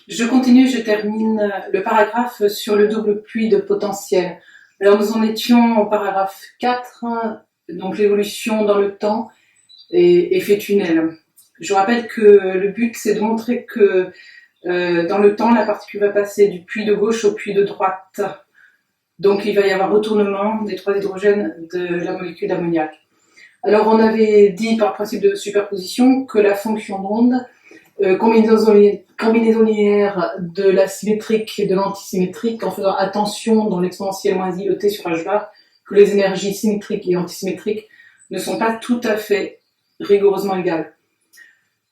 Je continue, je termine le paragraphe sur le double puits de potentiel. Alors nous en étions au paragraphe 4, donc l'évolution dans le temps et effet tunnel. Je rappelle que le but c'est de montrer que dans le temps la particule va passer du puits de gauche au puits de droite. Donc il va y avoir retournement des trois hydrogènes de la molécule d'ammoniac. Alors on avait dit par principe de superposition que la fonction d'onde combinaison linéaire de la symétrique et de l'antisymétrique, en faisant attention dans l'exponentielle moins i, le t sur h bar, que les énergies symétriques et antisymétriques ne sont pas tout à fait rigoureusement égales.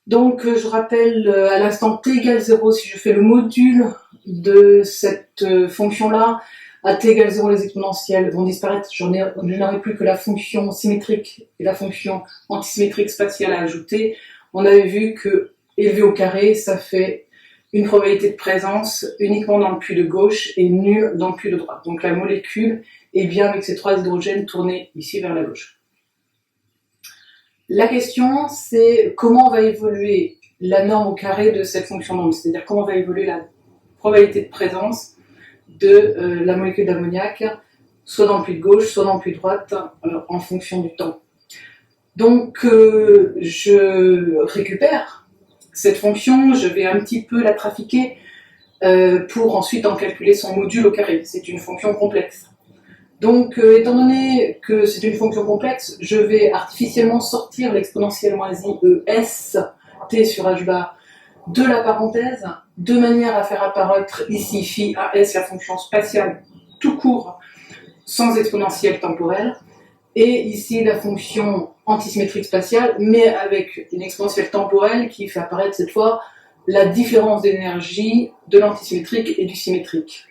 Donc je rappelle à l'instant t égale 0, si je fais le module de cette fonction-là, à t égale 0, les exponentielles vont disparaître, je n'aurai plus que la fonction symétrique et la fonction antisymétrique spatiale à ajouter. On avait vu que élevé au carré, ça fait une probabilité de présence uniquement dans le puits de gauche et nulle dans le puits de droite. Donc la molécule est bien avec ces trois hydrogènes tournés ici vers la gauche. La question, c'est comment va évoluer la norme au carré de cette fonction d'onde, c'est-à-dire comment va évoluer la probabilité de présence de la molécule d'ammoniac, soit dans le puits de gauche, soit dans le puits de droite, en fonction du temps. Donc je récupère cette fonction, je vais un petit peu la trafiquer pour ensuite en calculer son module au carré. C'est une fonction complexe. Donc, étant donné que c'est une fonction complexe, je vais artificiellement sortir l'exponentielle moins i e s t sur h bar de la parenthèse, de manière à faire apparaître ici phi a s, la fonction spatiale tout court, sans exponentielle temporelle, et ici la fonction antisymétrique spatiale, mais avec une exponentielle temporelle qui fait apparaître cette fois la différence d'énergie de l'antisymétrique et du symétrique.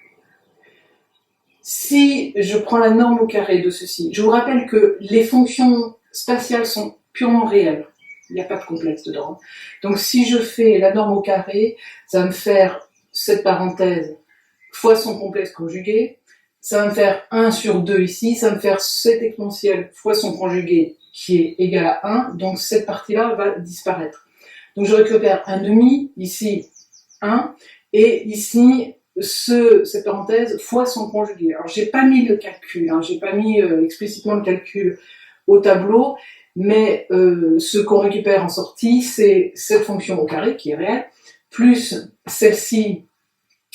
Si je prends la norme au carré de ceci, je vous rappelle que les fonctions spatiales sont purement réelles, il n'y a pas de complexe dedans. Donc si je fais la norme au carré, ça va me faire cette parenthèse fois son complexe conjugué, ça va me faire 1 sur 2 ici, ça va me faire cette exponentielle fois son conjugué qui est égal à 1, donc cette partie-là va disparaître. Donc je récupère un demi, ici 1, et ici cette parenthèse fois son conjugué. Alors j'ai pas mis le calcul, j'ai pas mis explicitement le calcul au tableau, mais ce qu'on récupère en sortie, c'est cette fonction au carré qui est réelle, plus celle-ci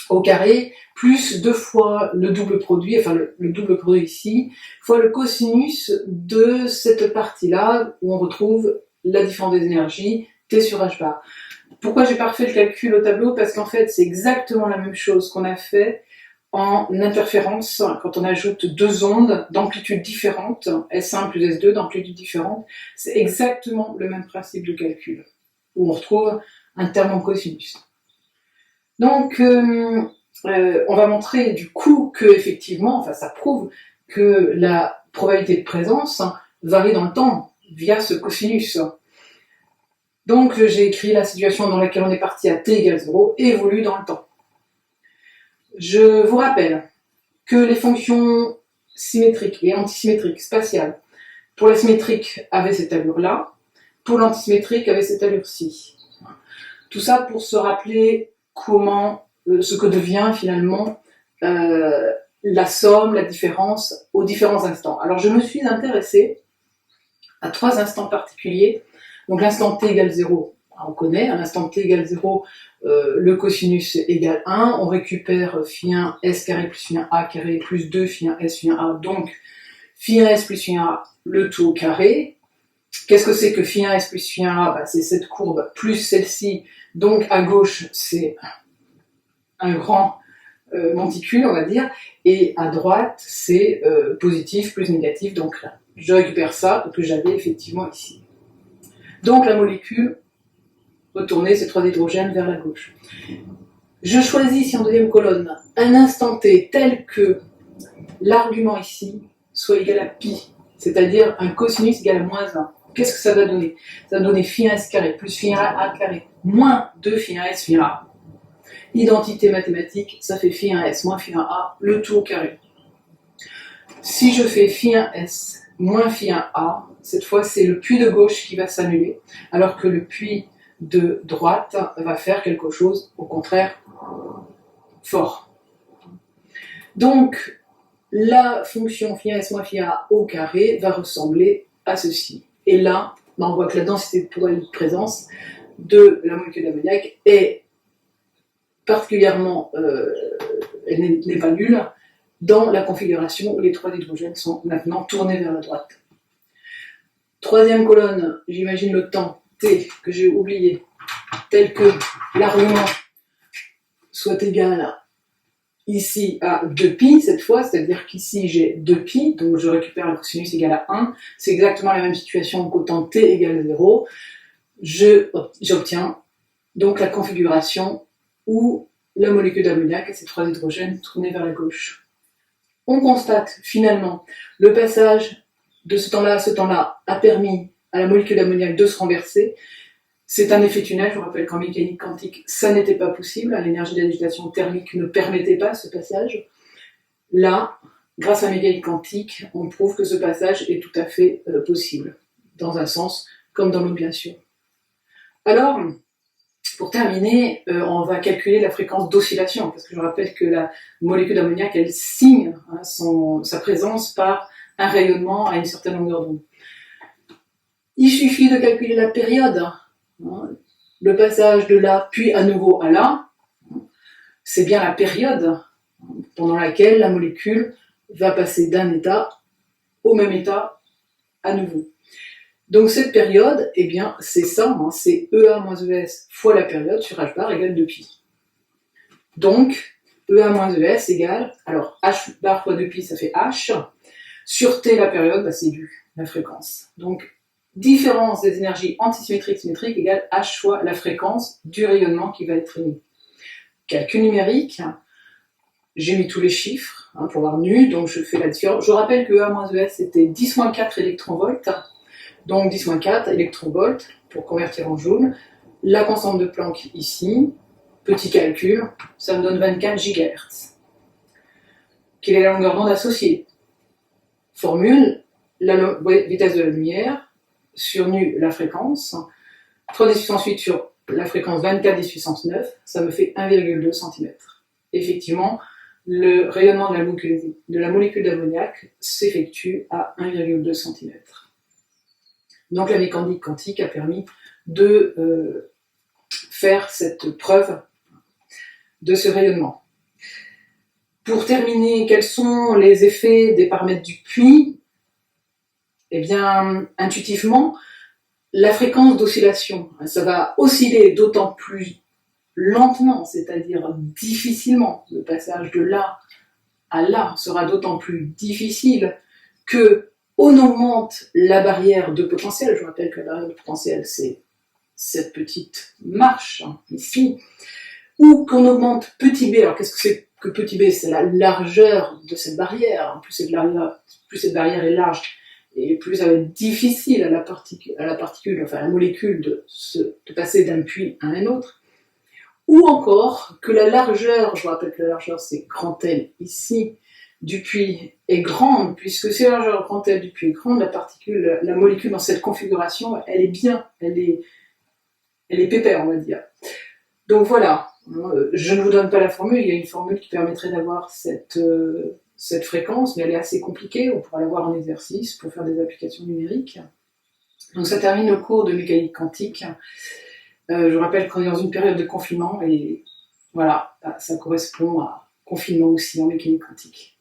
au carré, plus 2 fois le double produit, enfin le double produit ici, fois le cosinus de cette partie-là, où on retrouve la différence des énergies, T sur H bar. Pourquoi j'ai pas refait le calcul au tableau? Parce qu'en fait, c'est exactement la même chose qu'on a fait en interférence, quand on ajoute deux ondes d'amplitude différente, S1 plus S2 d'amplitude différente, c'est exactement le même principe de calcul, où on retrouve un terme en cosinus. Donc, on va montrer du coup que effectivement, enfin ça prouve que la probabilité de présence varie dans le temps via ce cosinus. Donc j'ai écrit la situation dans laquelle on est parti à t égale 0 évolue dans le temps. Je vous rappelle que les fonctions symétriques et antisymétriques spatiales, pour la symétrique avaient cette allure-là, pour l'antisymétrique avaient cette allure-ci. Tout ça pour se rappeler comment, ce que devient finalement la somme, la différence aux différents instants. Alors je me suis intéressée à 3 instants particuliers. Donc l'instant t égale 0, on connaît, à l'instant t égale 0, le cosinus égale 1, on récupère phi 1 s carré plus phi 1 a carré plus 2 phi 1 s phi 1 a, donc phi 1 s plus phi 1 a, le tout au carré. Qu'est-ce que c'est que phi 1 s plus phi 1 a? C'est cette courbe plus celle-ci, donc à gauche c'est un grand monticule, on va dire, et à droite c'est positif plus négatif, donc là, je récupère ça que j'avais effectivement ici. Donc la molécule retourner ces 3 hydrogènes vers la gauche. Je choisis ici en deuxième colonne un instant t tel que l'argument ici soit égal à pi, c'est-à-dire un cosinus égal à moins 1. Qu'est-ce que ça va donner? Ça va donner phi 1 s carré plus phi 1 a carré moins 2 phi 1 s phi 1 a. Identité mathématique, ça fait phi 1 s moins phi 1 a, le tout au carré. Si je fais phi 1 s moins phi 1 a, cette fois c'est le puits de gauche qui va s'annuler, alors que le puits de droite va faire quelque chose, au contraire, fort. Donc, la fonction phi 1 s moins phi 1 au carré va ressembler à ceci. Et là, on voit que la densité de probabilité de présence de la molécule d'ammoniac est particulièrement, elle n'est pas nulle, dans la configuration où les trois hydrogènes sont maintenant tournés vers la droite. Troisième colonne, j'imagine le temps t que j'ai oublié, tel que l'argument soit égal ici à 2π cette fois, c'est-à-dire qu'ici j'ai 2π, donc je récupère le cosinus égal à 1, c'est exactement la même situation qu'au temps t égale 0, j'obtiens donc la configuration où la molécule d'ammoniac et ses trois hydrogènes tournés vers la gauche. On constate finalement le passage de ce temps-là à ce temps-là a permis à la molécule d'ammoniac de se renverser. C'est un effet tunnel, je vous rappelle qu'en mécanique quantique, ça n'était pas possible, l'énergie d'agitation thermique ne permettait pas ce passage. Là, grâce à la mécanique quantique, on prouve que ce passage est tout à fait possible, dans un sens comme dans l'autre bien sûr. Alors, pour terminer, on va calculer la fréquence d'oscillation, parce que je rappelle que la molécule d'ammoniac, elle signe sa présence par un rayonnement à une certaine longueur d'onde. Il suffit de calculer la période, le passage de là, puis à nouveau à là, c'est bien la période pendant laquelle la molécule va passer d'un état au même état à nouveau. Donc cette période, eh bien, c'est ça, c'est EA moins ES fois la période sur h bar égale 2π. Donc, EA moins ES égale, alors h bar fois 2π, ça fait h, sur T, la période, c'est U, la fréquence. Donc, différence des énergies antisymétriques symétriques égale h fois la fréquence du rayonnement qui va être émis. Calcul numérique, j'ai mis tous les chiffres pour voir nu, donc je fais la différence. Je rappelle que EA moins ES c'était 10-4 électronvolts. Donc 10-4 électronvolts pour convertir en joule. La constante de Planck ici, petit calcul, ça me donne 24 GHz. Quelle est la longueur d'onde associée? Formule, la vitesse de la lumière, sur nu la fréquence, 3 10 puissance 8 sur la fréquence 24 10 puissance 9, ça me fait 1,2 cm. Effectivement, le rayonnement de la molécule d'ammoniac s'effectue à 1,2 cm. Donc la mécanique quantique a permis de faire cette preuve de ce rayonnement. Pour terminer, quels sont les effets des paramètres du puits? Eh bien, intuitivement, la fréquence d'oscillation, ça va osciller d'autant plus lentement, c'est-à-dire difficilement. Le passage de là à là sera d'autant plus difficile que on augmente la barrière de potentiel. Je rappelle que la barrière de potentiel, c'est cette petite marche ici, ou qu'on augmente petit b. Alors qu'est-ce que c'est que petit b? C'est la largeur de cette barrière. Plus cette barrière est large, et plus ça va être difficile à la particule, enfin à la molécule de passer d'un puits à un autre. Ou encore que la largeur, je vous rappelle que la largeur c'est grand L ici, du puits est grande, puisque si la largeur grand L du puits est grande, la molécule dans cette configuration, elle est bien, elle est pépère, on va dire. Donc voilà, je ne vous donne pas la formule, il y a une formule qui permettrait d'avoir cette fréquence, mais elle est assez compliquée, on pourra l'avoir en exercice pour faire des applications numériques. Donc ça termine le cours de mécanique quantique. Je vous rappelle qu'on est dans une période de confinement, et voilà, ça correspond à confinement aussi en mécanique quantique.